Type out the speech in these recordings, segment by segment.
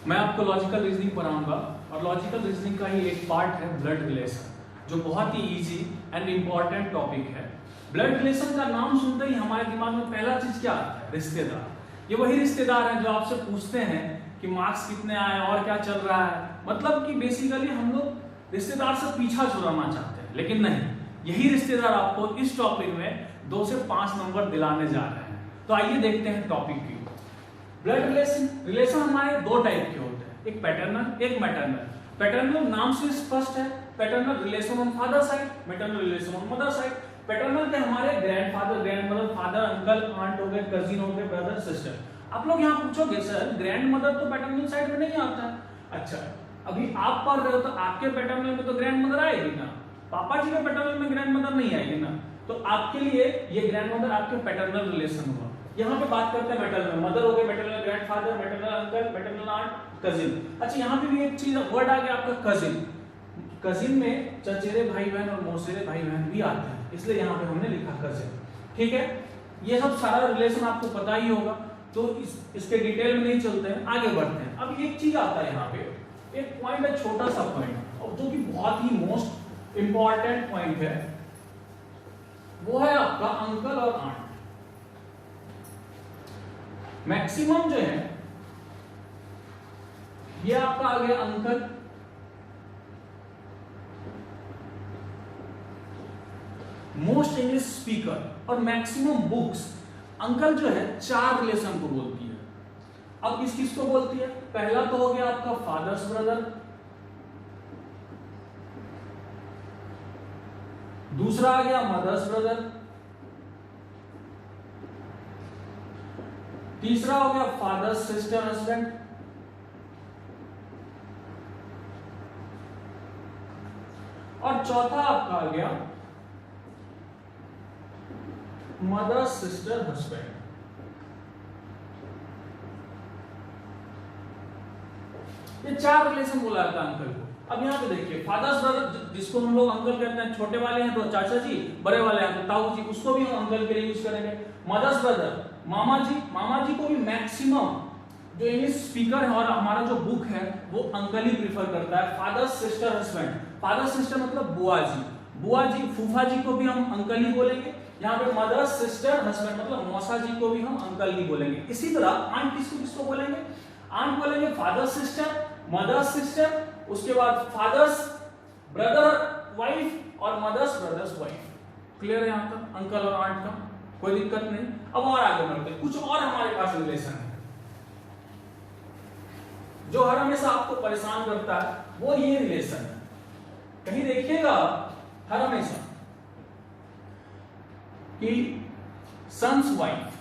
मैं आपको logical reasoning पढ़ाऊंगा और लॉजिकल रीजनिंग का ही एक पार्ट है ब्लड रिलेशन, जो बहुत ही इजी एंड इम्पॉर्टेंट टॉपिक है। ब्लड रिलेशन का नाम सुनते ही हमारे दिमाग में पहला चीज क्या आता है? रिश्तेदार। ये वही रिश्तेदार हैं जो आपसे पूछते हैं कि मार्क्स कितने आए और क्या चल रहा है। मतलब कि बेसिकली हम लोग रिश्तेदार से पीछा छुड़ाना चाहते हैं, लेकिन नहीं, यही रिश्तेदार आपको इस टॉपिक में 2 से 5 नंबर दिलाने जा रहे हैं। तो आइए देखते हैं टॉपिक की। ब्लड रिलेशन हमारे 2 टाइप के होते हैं, एक पैटर्नल एक मैटरनल। पैटर्नल नाम से स्पष्ट है, paternal relation on father side, maternal relation on mother side. Paternal के हमारे grandfather, grandmother, father, uncle, aunt हो गए, कजिन हो गए, ब्रदर, सिस्टर। आप लोग यहाँ पूछोगे सर ग्रैंडमदर तो पैटर्नल साइड में नहीं आता है। अच्छा, अभी आप पढ़ रहे हो तो आपके पैटर्नल में तो ग्रैंडमदर आएगी ना, पापा जी के पैटर्नल में ग्रैंडमदर नहीं आएगी ना। तो आपके लिए ये ग्रैंडमदर आपके पैटर्नल रिलेशन हुआ। यहाँ पे बात करते हैं मैटरनल, मदर हो गए, maternal grandfather, maternal uncle, maternal aunt, cousin. अच्छा, यहाँ पे भी एक चीज वर्ड आ गया आपका कजिन। कजिन में चचेरे भाई बहन और मौसेरे भाई बहन भी आते हैं, इसलिए यहाँ पे हमने लिखा कजिन। ठीक है, ये सब सारा रिलेशन आपको पता ही होगा, तो इसके डिटेल में नहीं चलते हैं, आगे बढ़ते हैं। अब एक चीज आता है यहाँ पे, एक पॉइंट है, छोटा सा पॉइंट, और जो कि बहुत ही मोस्ट इंपॉर्टेंट पॉइंट है, वो है आपका अंकल और आंट। मैक्सिमम जो है ये आपका आ गया अंकल, मोस्ट इंग्लिश स्पीकर, और मैक्सिमम बुक्स अंकल जो है 4 रिलेशन को बोलती है। अब किस किस को बोलती है? पहला तो हो गया आपका फादर्स ब्रदर, दूसरा आ गया मदर्स ब्रदर, तीसरा हो गया फादर्स सिस्टर हस्बैंड, और चौथा आपका आ गया मदर सिस्टर हस्बैंड। ये 4 रिलेशन बोला जाता है अंकल को। अब यहाँ पे देखिए, फादर्स ब्रदर जिसको हम लोग अंकल कहते हैं, छोटे वाले हैं तो चाचा जी, बड़े वाले हैं तो ताऊ जी, उसको भी हम अंकल के लिए यूज करेंगे। मदर्स ब्रदर मामा जी, मामा जी को भी मैक्सिमम जो इंग्लिश स्पीकर है और हमारा जो बुक है वो अंकल ही प्रीफर करता है। Father's sister husband, father sister मतलब बुआ जी, बुआ जी, फूफा जी को भी हम अंकल ही बोलेंगे। यहाँ पे मदर सिस्टर हस्बैंड मतलब मौसा जी को भी हम अंकल ही बोलेंगे। इसी तरह आंट किसको किसको बोलेंगे? आंट बोलेंगे फादर सिस्टर, मदर सिस्टर, उसके बाद फादर्स ब्रदर वाइफ और मदर्स ब्रदर्स वाइफ। क्लियर है यहाँ तक अंकल और आंट का? कोई दिक्कत नहीं। अब और आगे बढ़ते हैं, कुछ और हमारे पास रिलेशन है जो हर हमेशा आपको परेशान करता है, वो ये रिलेशन है। कहीं देखिएगा हर हमेशा कि सन्स वाइफ,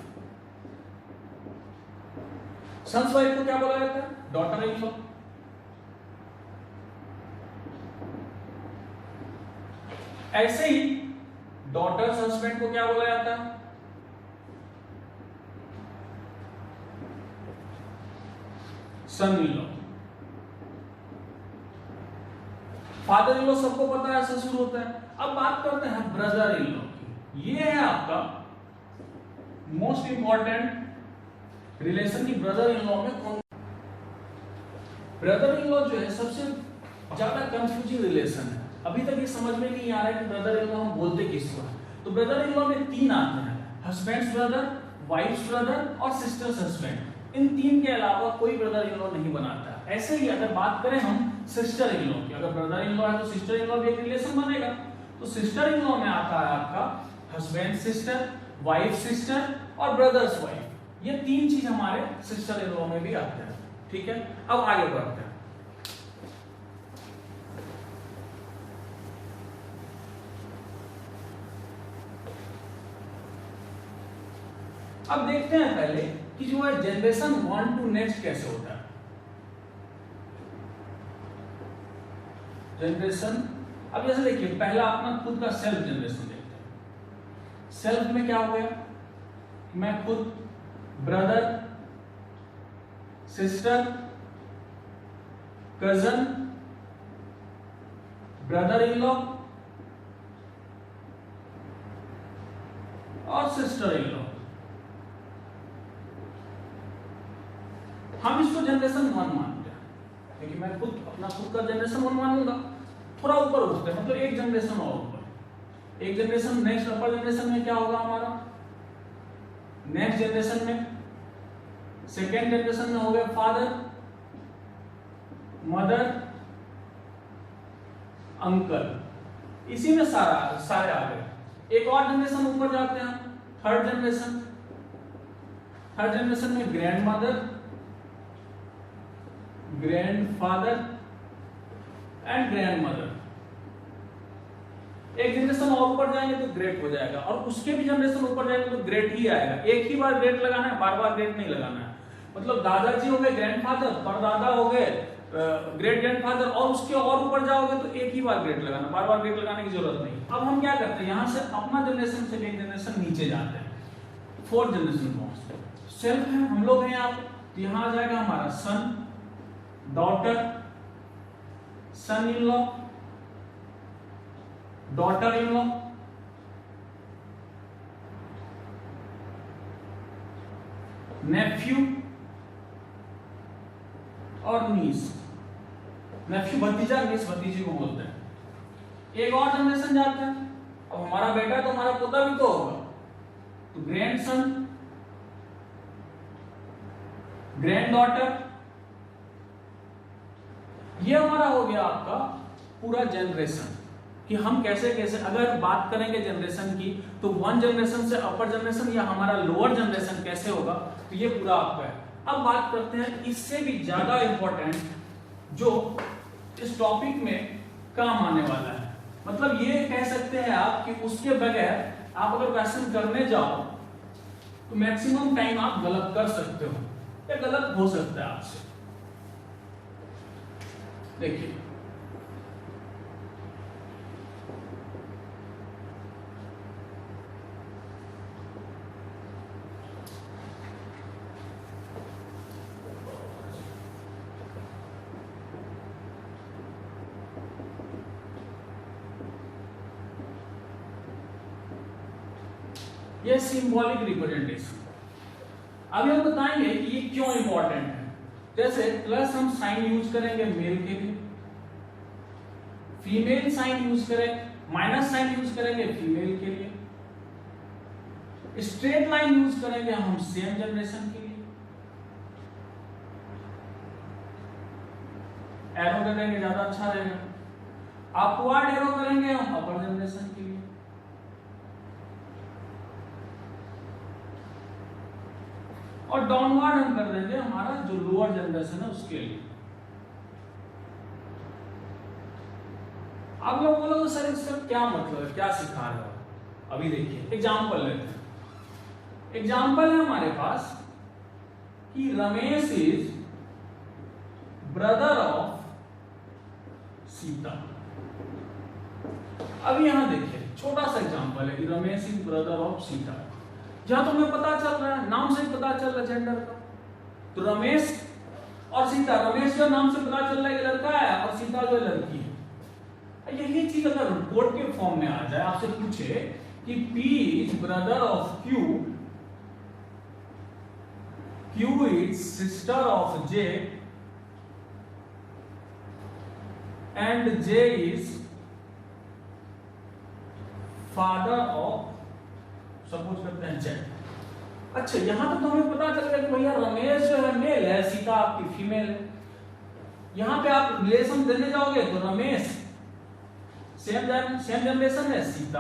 सन्स वाइफ को क्या बोला जाता है? Daughter in law. ऐसे ही डॉटर्स हस्बैंड को क्या बोला जाता है? Son in law. Father in law सबको पता है, ससुर होता है। अब बात करते हैं ब्रदर इन लॉ की। ये है आपका मोस्ट इंपॉर्टेंट रिलेशन की ब्रदर इन लॉ में कौन? ब्रदर इन लॉ जो है सबसे ज्यादा कंफ्यूजिंग रिलेशन है। अभी तक ये समझ में नहीं आ रहा है कि ब्रदर इन लॉ हम बोलते किसको है। तो ब्रदर इन लॉ में 3 आते हैं, हस्बैंड्स ब्रदर, वाइफ्स ब्रदर और सिस्टर्स हस्बैंड। इन 3 के अलावा कोई ब्रदर इन लॉ नहीं बनाता। ऐसे ही अगर बात करें हम सिस्टर इन लॉ की, अगर ब्रदर इन लॉ है तो सिस्टर इन लॉ भी एक रिलेशन बनेगा। तो सिस्टर इन लॉ में आता है आपका हस्बैंड सिस्टर, वाइफ सिस्टर और ब्रदर्स वाइफ। ये 3 चीज हमारे सिस्टर इन लॉ में भी आते हैं। ठीक है, अब आगे बढ़ते हैं। अब देखते हैं पहले कि जो है जनरेशन 1 टू नेक्स्ट कैसे होता है। जनरेशन, अब जैसे देखिए, पहला अपना खुद का सेल्फ जनरेशन देखते हैं। सेल्फ में क्या हो गया? मैं खुद, brother, sister, cousin, brother in law और सिस्टर इन लॉ, हम इसको जनरेशन 1 मानते हैं। क्योंकि मैं खुद अपना खुद का जनरेशन 1 मानूंगा। थोड़ा ऊपर उठते हैं, मतलब एक जनरेशन और ऊपर। एक जनरेशन नेक्स्ट अपर जनरेशन में क्या होगा हमारा, नेक्स्ट जनरेशन में सेकेंड जनरेशन में हो गया फादर, मदर, अंकल, इसी में सारे आ गए। एक और जनरेशन ऊपर जाते हैं, थर्ड जनरेशन। थर्ड जनरेशन में grand mother, grandfather and grand mother. एक जनरेशन और ऊपर जाएंगे तो ग्रेट हो जाएगा, और उसके भी जनरेशन ऊपर जाएंगे तो ग्रेट ही आएगा। एक ही बार ग्रेट लगाना है, बार बार ग्रेट नहीं लगाना है। मतलब दादाजी हो गए ग्रैंडफादर, परदादा हो गए ग्रेट ग्रैंडफादर, और उसके और ऊपर जाओगे तो एक ही बार ग्रेट लगाना, बार बार ग्रेट लगाने की जरूरत नहीं। अब हम क्या करते हैं, यहां से अपना जनरेशन से एक जनरेशन नीचे जाते हैं, फोर्थ जनरेशन पहुंचते हैं। सेल्फ है, हम लोग हैं आप, तो यहां आ जाएगा हमारा son, daughter, son in law, daughter in law, nephew और नीस। नेफ्यू भतीजा, नीस भतीजी को बोलते हैं। एक और जनरेशन जाते हैं, अब हमारा बेटा तो हमारा पोता भी तो होगा, तो ग्रैंड सन, ग्रैंड डॉटर। ये हमारा हो गया आपका पूरा जनरेशन, कि हम कैसे कैसे अगर बात करेंगे जनरेशन की, तो वन जनरेशन से अपर जनरेशन या हमारा लोअर जनरेशन कैसे होगा, तो ये पूरा आपका है। अब बात करते हैं इससे भी ज्यादा इंपॉर्टेंट, जो इस टॉपिक में काम आने वाला है। मतलब ये कह सकते हैं आप कि उसके बगैर आप अगर क्वेश्चन करने जाओ तो मैक्सिमम टाइम आप गलत कर सकते हो या गलत हो सकता है आपसे। देखिए, ये सिंबॉलिक रिप्रेजेंटेशन। अभी हम बताएंगे कि ये क्यों इंपॉर्टेंट है। जैसे प्लस हम साइन यूज करेंगे मेल के लिए, फीमेल साइन यूज करें, माइनस साइन यूज करेंगे फीमेल के लिए, स्ट्रेट लाइन यूज करेंगे हम सेम जनरेशन के लिए, एरो दे देंगे ज्यादा अच्छा रहेगा, अपवर्ड एरो करेंगे हम अपर जनरेशन के लिए, और डाउनवर्ड हम कर देंगे हमारा जो लोअर जनरेशन है उसके लिए। आप लोग बोलोगे सर इसका क्या मतलब है, क्या सिखा रहे हो। अभी देखिए एग्जांपल लेते हैं। एग्जांपल है हमारे पास कि Ramesh is brother of Sita. अब यहां देखिए छोटा सा एग्जांपल है कि Ramesh is brother of Sita. जहां तो हमें पता चल रहा है, नाम से ही पता चल रहा है जेंडर का, तो रमेश और सीता, रमेश जो नाम से पता चल रहा है ये लड़का है और सीता जो लड़की है। यही चीज अगर रिपोर्ट के फॉर्म में आ जाए, आपसे पूछे कि P is brother of Q, Q is sister of J and J is father of, suppose करते हैं Z। अच्छा, यहां तक तो हमें पता चल गया कि भैया रमेश जो है मेल है, सीता आपकी फीमेल है। यहां पे आप रिलेशन देने जाओगे तो रमेश सेम जनरेशन है सीता।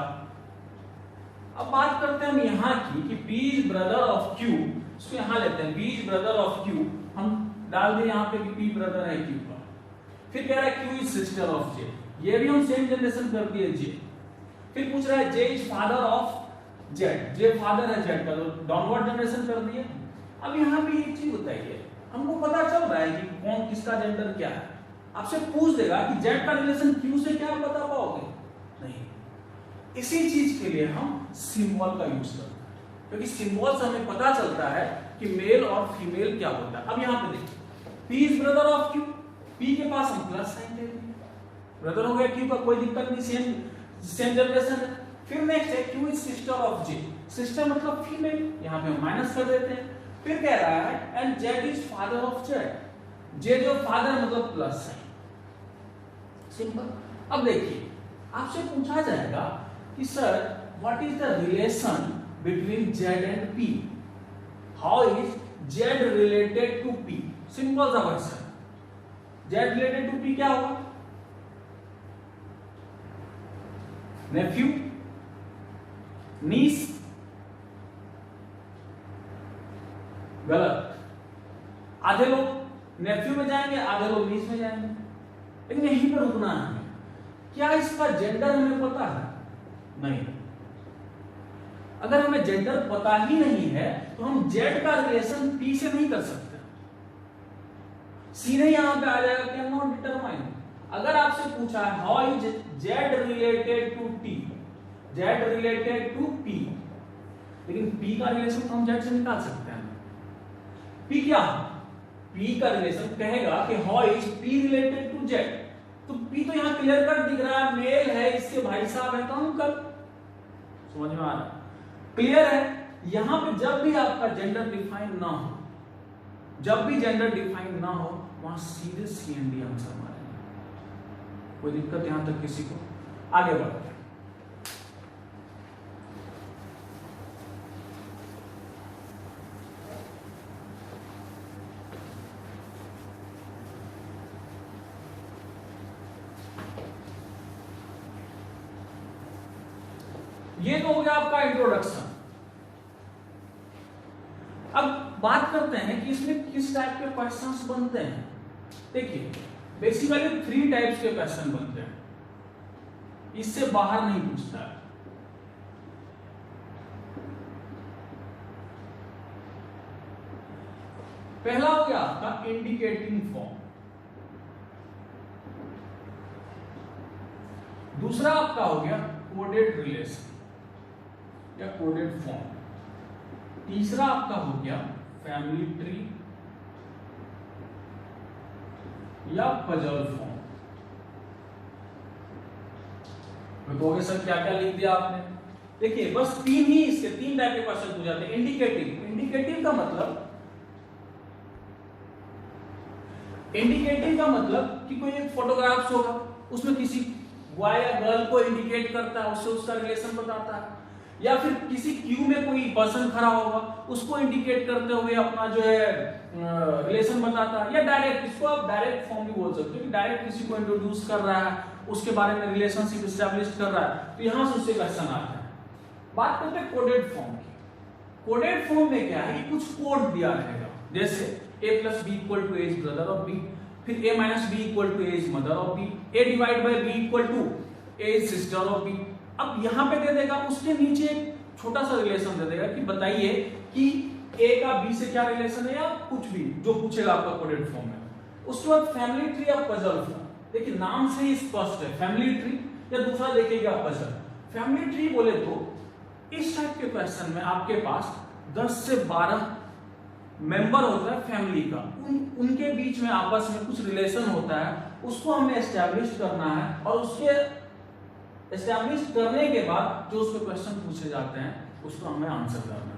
अब बात करते हैं हम यहाँ की कि P is brother of Q, इसको यहाँ लेते हैं P is brother of Q, हम डाल दें यहाँ पे कि P ब्रदर है Q का। फिर कह रहा है Q is sister of J, ये भी हम सेम जनरेशन कर दिए J। फिर पूछ रहा है J is father of Z, J father है Z का, तो डाउनवर्ड जनरेशन कर दिए। अब यहाँ पे एक चीज बताइए, हमको पता चल रहा है कि कौन किसका जेंडर क्या है। आपसे पूछ देगा कि Z का रिलेशन Q से क्या बता पाओगे, नहीं। इसी चीज के लिए हम सिंबल का यूज करते हैं, क्योंकि सिंबल से हमें पता चलता है कि मेल और फीमेल क्या होता है। अब यहाँ पे देखिए P is brother of Q, P के पास हम प्लस साइन दे देंगे, ब्रदर हो गया Q का, कोई दिक्कत नहीं, सेम जनरेशन है। फिर नेक्स्ट है Q is sister of J, sister मतलब फीमेल, यहाँ पे हम माइनस कर देते हैं। फिर कह रहा है and Z is father of Z, जे जो फादर मतलब प्लस है, सिंपल। अब देखिए आपसे पूछा जाएगा कि sir what is the relation between Z and P, how is Z related to P, simple सा question. Z related to P क्या होगा, नेफ्यू, नीस, गलत। आधे लोग नेफ्यू में जाएंगे, आधे लोग नीस में जाएंगे, लेकिन यहीं पर रुकना है हमें। क्या इसका जेंडर हमें पता है? नहीं। अगर हमें जेंडर पता ही नहीं है तो हम जेड का रिलेशन पी से नहीं कर सकते, सीधे यहां पे आ जाएगा कि नॉट डिटरमाइन। अगर आपसे पूछा है how is Z related to T, Z related to P, लेकिन पी का रिलेशन तो हम जेड से निकाल सकते हैं। पी क्या, पी का रिलेशन कहेगा कि how is P related to Z, तो पी तो यहां क्लियर कट दिख रहा है, मेल है, इसके भाई साहब है तो अंकल, समझ में आ रहा है, क्लियर है। यहां पे जब भी आपका जेंडर डिफाइन ना हो, जब भी जेंडर डिफाइन ना हो, वहां सीधे सीएनडी आंसर मारेंगे। कोई दिक्कत यहां तक किसी को? आगे बढ़ते हैं। ये तो हो गया आपका इंट्रोडक्शन। अब बात करते हैं कि इसमें किस टाइप के क्वेश्चंस बनते हैं। देखिए बेसिकली 3 टाइप्स के क्वेश्चन बनते हैं, इससे बाहर नहीं पूछता है। पहला हो गया आपका इंडिकेटिंग फॉर्म, दूसरा आपका हो गया कोडेड रिलेशन या कोडेड फॉर्म, तीसरा आपका हो गया फैमिली ट्री या पजल फॉर्म। कहोगे सर क्या क्या लिख दिया आपने? देखिए बस 3 ही इसके 3 टाइप के क्वेश्चन पूछ जाते हैं। इंडिकेटिव, इंडिकेटिव का मतलब, इंडिकेटिव का मतलब कि कोई एक फोटोग्राफ्स होगा, उसमें किसी बॉय या गर्ल को इंडिकेट करता है, उससे उसका रिलेशन बताता है, या फिर किसी क्यू में कोई पर्सन खड़ा होगा, उसको इंडिकेट करते हुए अपना जो है रिलेशन बताता है, या डायरेक्ट, इसको आप डायरेक्ट फॉर्म भी बोल सकते हो कि डायरेक्ट किसी को इंट्रोड्यूस कर रहा है, उसके बारे में रिलेशनशिप एस्टैब्लिश कर रहा है, तो यहां से उससे क्वेश्चन आता है। बात करते हैं कोडेड फॉर्म की। कोडेड फॉर्म में क्या है कि कुछ कोड दिया रहेगा, जैसे a plus b equal to a is brother of b, फिर a minus b equal to a is mother of b, a divided by b equal to a is sister of b। अब यहाँ पे दे देगा, उसके नीचे एक छोटा सा रिलेशन दे देगा कि बताइए कि a का b से क्या रिलेशन है, या कुछ भी जो पूछेगा आपका कोडेड फॉर्म में। उसके बाद फैमिली ट्री या पजल फॉर्म। देखिए नाम से ही स्पष्ट है, फैमिली ट्री या दूसरा देखिएगा पजल। फैमिली ट्री बोले तो इस टाइप के क्वेश्चन में आपके पास 10 से 12 मेंबर होता है फैमिली का, उनके बीच में आपस में कुछ रिलेशन होता है, उसको हमें एस्टैब्लिश करना है, और उसके एस्टैब्लिश करने के बाद जो उसके क्वेश्चन पूछे जाते हैं उसको हमें आंसर करना है।